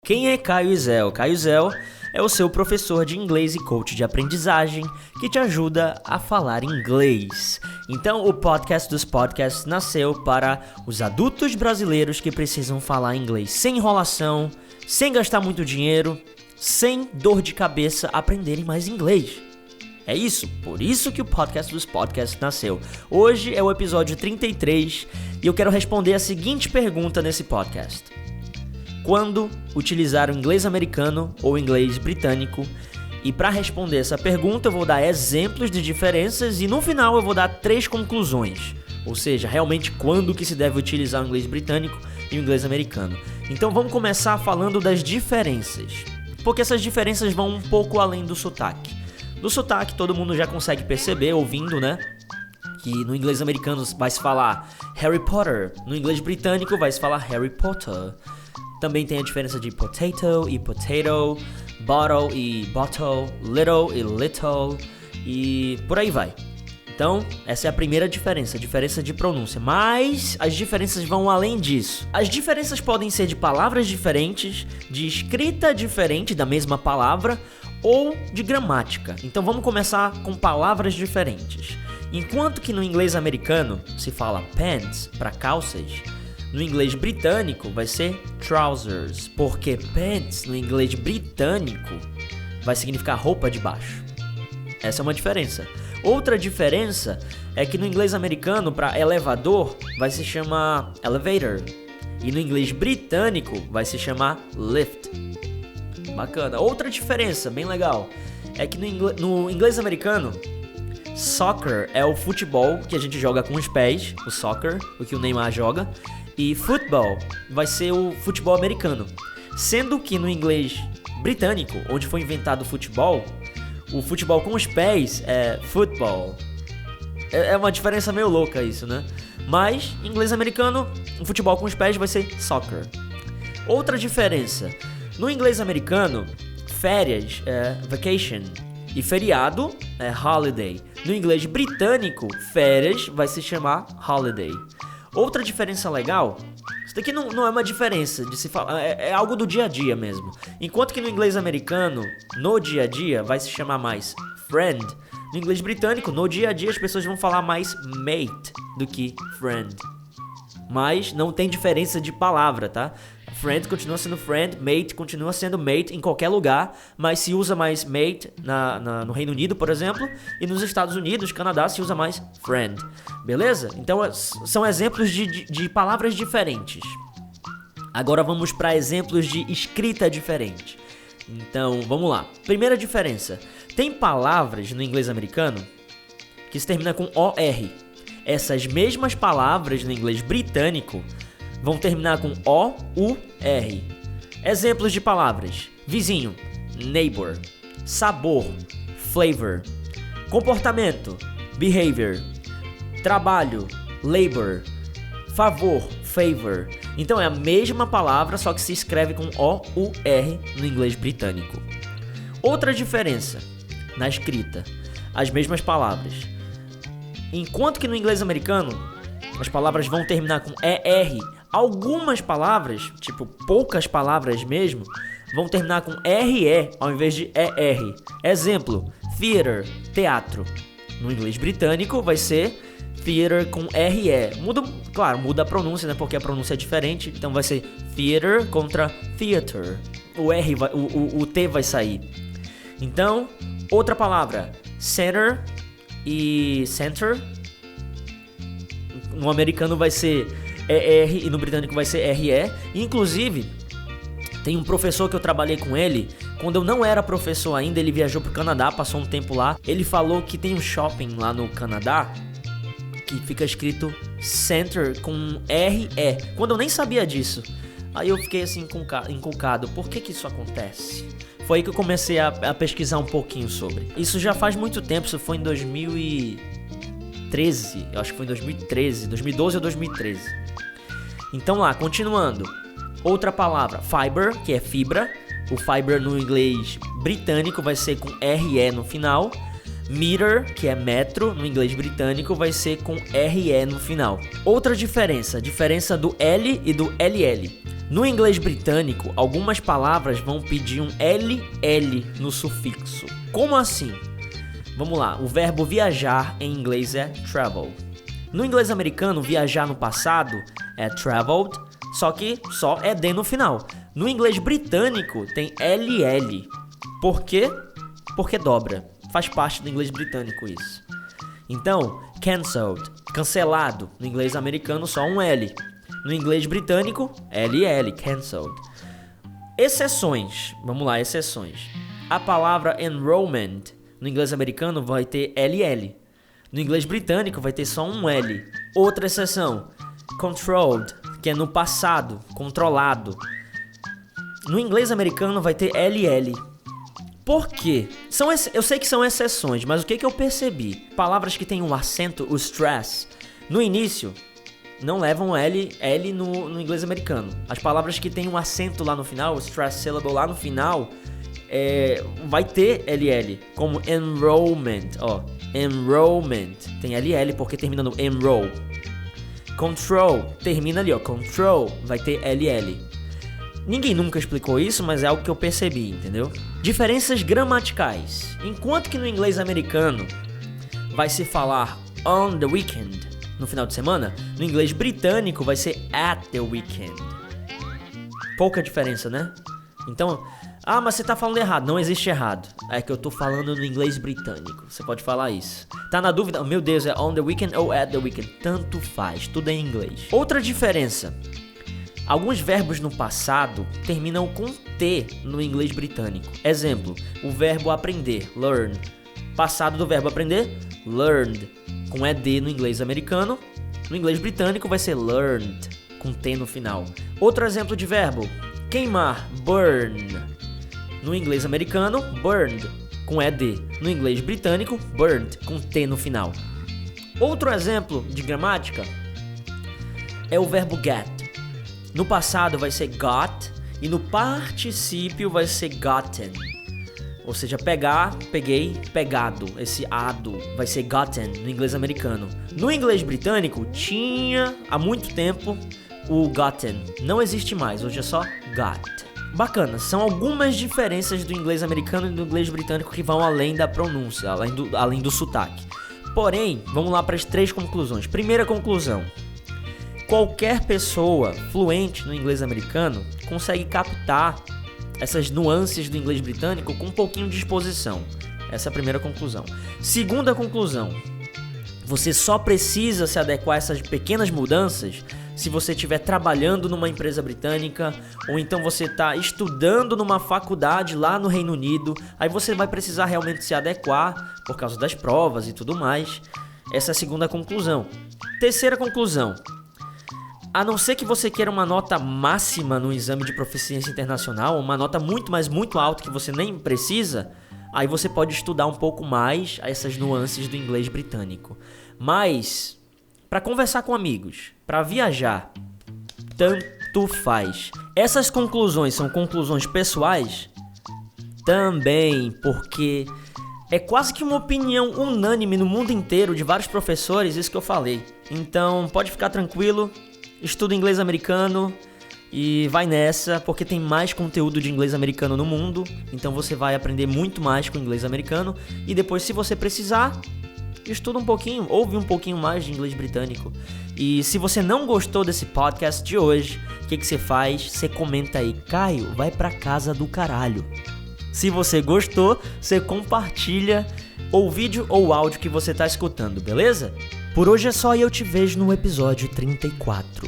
Quem é Caio Zéu? Caio Zéu é o seu professor de inglês e coach de aprendizagem que te ajuda a falar inglês. Então, o podcast dos podcasts nasceu para os adultos brasileiros que precisam falar inglês sem enrolação, sem gastar muito dinheiro, sem dor de cabeça, aprenderem mais inglês. É isso, por isso que o podcast dos podcasts nasceu. Hoje é o episódio 33 e eu quero responder a seguinte pergunta nesse podcast. Quando utilizar o inglês americano ou inglês britânico? E para responder essa pergunta eu vou dar exemplos de diferenças e no final eu vou dar 3 conclusões. Ou seja, realmente quando que se deve utilizar o inglês britânico e o inglês americano. Então vamos começar falando das diferenças. Porque essas diferenças vão um pouco além do sotaque. Do sotaque todo mundo já consegue perceber, ouvindo, né? Que no inglês americano vai se falar Harry Potter, no inglês britânico vai se falar Harry Potter. Também tem a diferença de potato e potato, bottle e bottle, little e little e por aí vai. Então, essa é a primeira diferença, a diferença de pronúncia. Mas as diferenças vão além disso. As diferenças podem ser de palavras diferentes, de escrita diferente da mesma palavra ou de gramática. Então vamos começar com palavras diferentes. Enquanto que no inglês americano se fala pants para calças, no inglês britânico vai ser trousers, porque pants no inglês britânico vai significar roupa de baixo. Essa é uma diferença. Outra diferença é que no inglês americano para elevador vai se chamar elevator e no inglês britânico vai se chamar lift. Bacana. Outra diferença bem legal é que no inglês americano soccer é o futebol que a gente joga com os pés, o soccer, o que o Neymar joga, e football vai ser o futebol americano. Sendo que no inglês britânico, onde foi inventado o futebol com os pés é football. É uma diferença meio louca isso, né? Mas em inglês americano, o futebol com os pés vai ser soccer. Outra diferença, no inglês americano, férias é vacation e feriado é holiday. No inglês britânico, férias vai se chamar holiday. Outra diferença legal, isso daqui não é uma diferença de se falar, é algo do dia a dia mesmo. Enquanto que no inglês americano, no dia a dia, vai se chamar mais friend. No inglês britânico, no dia a dia, as pessoas vão falar mais mate do que friend. Mas não tem diferença de palavra, tá? Friend continua sendo friend, mate continua sendo mate em qualquer lugar, mas se usa mais mate no Reino Unido, por exemplo, e nos Estados Unidos, Canadá, se usa mais friend. Beleza? Então são exemplos de palavras diferentes. Agora vamos para exemplos de escrita diferente. Então, vamos lá. Primeira diferença. Tem palavras no inglês americano que se termina com OR. Essas mesmas palavras no inglês britânico vão terminar com O-U-R. Exemplos de palavras. Vizinho, neighbor. Sabor, flavor. Comportamento, behavior. Trabalho, labor. Favor, favor. Então é a mesma palavra, só que se escreve com O-U-R no inglês britânico. Outra diferença na escrita. As mesmas palavras. Enquanto que no inglês americano as palavras vão terminar com ER, algumas palavras, tipo poucas palavras mesmo, vão terminar com RE ao invés de ER. Exemplo, theater, teatro. No inglês britânico vai ser theater com RE. Muda a pronúncia, né? Porque a pronúncia é diferente, então vai ser theater contra theater. O T vai sair. Então, outra palavra, center e center. No americano vai ser ER e no britânico vai ser RE. Inclusive, tem um professor que eu trabalhei com ele. Quando eu não era professor ainda, ele viajou pro Canadá, passou um tempo lá. Ele falou que tem um shopping lá no Canadá que fica escrito Center com RE. Quando eu nem sabia disso. Aí eu fiquei assim encucado. Por que isso acontece? Foi aí que eu comecei a pesquisar um pouquinho sobre. Isso já faz muito tempo, isso foi em 2013, eu acho que foi em 2012 ou 2013. Então lá, continuando. Outra palavra, fiber, que é fibra. O fiber no inglês britânico vai ser com RE no final. Meter, que é metro, no inglês britânico vai ser com RE no final. Outra diferença do L e do LL. No inglês britânico, algumas palavras vão pedir um LL no sufixo. Como assim? Vamos lá, o verbo viajar em inglês é travel. No inglês americano, viajar no passado é traveled, só que só é D no final. No inglês britânico tem LL. Por quê? Porque dobra. Faz parte do inglês britânico isso. Então, cancelled, cancelado. No inglês americano, só um L. No inglês britânico, LL, cancelled. Exceções. Vamos lá, exceções. A palavra enrollment, no inglês americano, vai ter LL. No inglês britânico, vai ter só um L. Outra exceção. Controlled, que é no passado, controlado. No inglês americano, vai ter LL. Por quê? Eu sei que são exceções, mas o que eu percebi? Palavras que têm um acento, o stress, no início, não levam L no inglês americano. As palavras que têm um acento lá no final, o stress syllable lá no final, vai ter LL, como enrollment, enrollment, tem LL porque termina no enroll. Control, termina ali, control, vai ter LL. Ninguém nunca explicou isso, mas é algo que eu percebi, entendeu? Diferenças gramaticais. Enquanto que no inglês americano vai se falar on the weekend, no final de semana, no inglês britânico vai ser at the weekend. Pouca diferença, né? Então, mas você tá falando errado. Não existe errado. É que eu tô falando no inglês britânico. Você pode falar isso. Tá na dúvida? Meu Deus, é on the weekend ou at the weekend? Tanto faz, tudo é em inglês. Outra diferença. Alguns verbos no passado terminam com T no inglês britânico. Exemplo, o verbo aprender, learn. Passado do verbo aprender, learned, com ED no inglês americano. No inglês britânico vai ser learned, com T no final. Outro exemplo de verbo, queimar, burn. No inglês americano, burned, com ED. No inglês britânico, burned, com T no final. Outro exemplo de gramática é o verbo get. No passado vai ser got e no particípio vai ser gotten. Ou seja, pegar, peguei, pegado. Esse ado vai ser gotten no inglês americano. No inglês britânico tinha há muito tempo o gotten. Não existe mais, hoje é só got. Bacana, são algumas diferenças do inglês americano e do inglês britânico que vão além da pronúncia, além do sotaque. Porém, vamos lá para as 3 conclusões. Primeira conclusão. Qualquer pessoa fluente no inglês americano consegue captar essas nuances do inglês britânico com um pouquinho de exposição. Essa é a primeira conclusão. Segunda conclusão. Você só precisa se adequar a essas pequenas mudanças se você estiver trabalhando numa empresa britânica ou então você está estudando numa faculdade lá no Reino Unido. Aí você vai precisar realmente se adequar por causa das provas e tudo mais. Essa é a segunda conclusão. Terceira conclusão. A não ser que você queira uma nota máxima no exame de proficiência internacional, uma nota muito, mas muito alta que você nem precisa, aí você pode estudar um pouco mais essas nuances do inglês britânico. Mas, para conversar com amigos, para viajar, tanto faz. Essas conclusões são conclusões pessoais? Também, porque é quase que uma opinião unânime no mundo inteiro de vários professores, isso que eu falei. Então, pode ficar tranquilo. Estuda inglês americano e vai nessa, porque tem mais conteúdo de inglês americano no mundo, então você vai aprender muito mais com inglês americano e depois, se você precisar, estuda um pouquinho, ouve um pouquinho mais de inglês britânico. E se você não gostou desse podcast de hoje, o que você faz? Você comenta aí, Caio, vai pra casa do caralho. Se você gostou, você compartilha o vídeo ou o áudio que você tá escutando, beleza? Por hoje é só e eu te vejo no episódio 34.